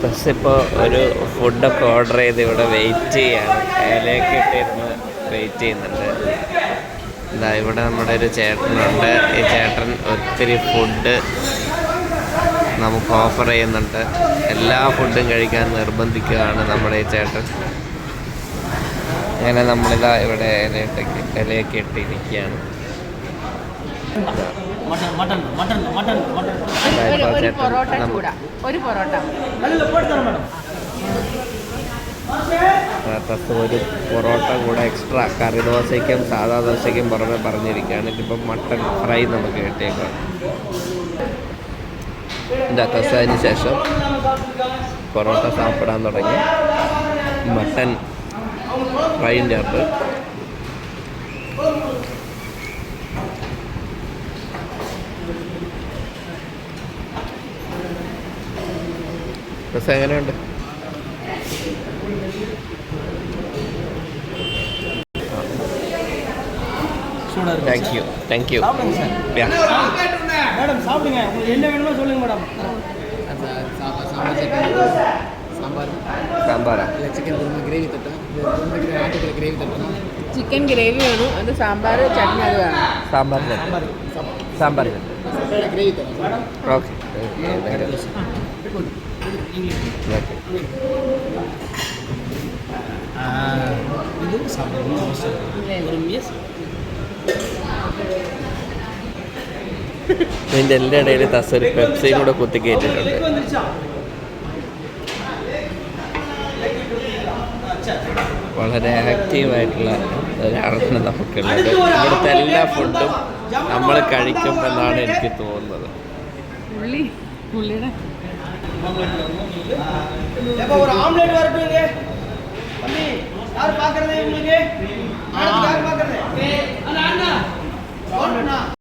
Bus ഇപ്പോൾ ഒരു ഫുഡൊക്കെ ഓർഡർ ചെയ്ത് ഇവിടെ വെയിറ്റ് ചെയ്യാണ്. ഇലയൊക്കെ ഇട്ടിരുന്ന് വെയിറ്റ് ചെയ്യുന്നുണ്ട്. എന്താ ഇവിടെ നമ്മുടെ ഒരു ചേട്ടനുണ്ട്. ഈ ചേട്ടൻ ഒത്തിരി ഫുഡ് നമുക്ക് ഓഫർ ചെയ്യുന്നുണ്ട്. എല്ലാ ഫുഡും കഴിക്കാൻ നിർബന്ധിക്കുകയാണ് നമ്മുടെ ഈ ചേട്ടൻ. അങ്ങനെ നമ്മളിതാ ഇവിടെ ഇലയൊക്കെ ഇട്ടിരിക്കുകയാണ്. ഒരു പൊറോട്ട കൂടെ എക്സ്ട്രാ കറി ദോശയ്ക്കും സാധാ ദോശയ്ക്കും പുറമെ പറഞ്ഞിരിക്കുകയാണ്. ഇതിപ്പം മട്ടൺ ഫ്രൈ നമുക്ക് കിട്ടിയേക്കാം. ഇതിൻ്റെ കസതിന് ശേഷം പൊറോട്ട സാപ്പിടാൻ തുടങ്ങി. മട്ടൺ ഫ്രൈൻ്റെ അകത്ത് രസം എങ്ങനെയുണ്ട്? Thank you. மேடம் சாப்பிடுங்க, உங்களுக்கு என்ன வேணுமோ சொல்லுங்க மேடம். സാമ്പാറാ? ചിക്കൻ കുറുമ ഗ്രേവി തട്ടാം, നാട്ടുകറി ഗ്രേവി തട്ടണം. ചിക്കൻ ഗ്രേവി വേണം, അത് സാമ്പാർ ചട്നി അത് വേണം. സാമ്പാർ ഗ്രേവി തരാം. ഓക്കെ. ഇത് സാമ്പാർ ഇതിൻ്റെ എല്ലാ ഇടയിൽ തസ്സൊരു പെപ്സിയും കൂടെ കുത്തിക്കയറ്റിട്ടുണ്ട്. വളരെ ആക്റ്റീവായിട്ടുള്ള ഒരാളാണ് നമുക്കുള്ളത്. ഇവിടുത്തെ എല്ലാ ഫുഡും നമ്മൾ കഴിക്കുമെന്നാണ് എനിക്ക് തോന്നുന്നത്. ஒரு ஆம்லெட் வரட்டுங்க. தம்பி யார் பாக்குறதே உங்களுக்கு?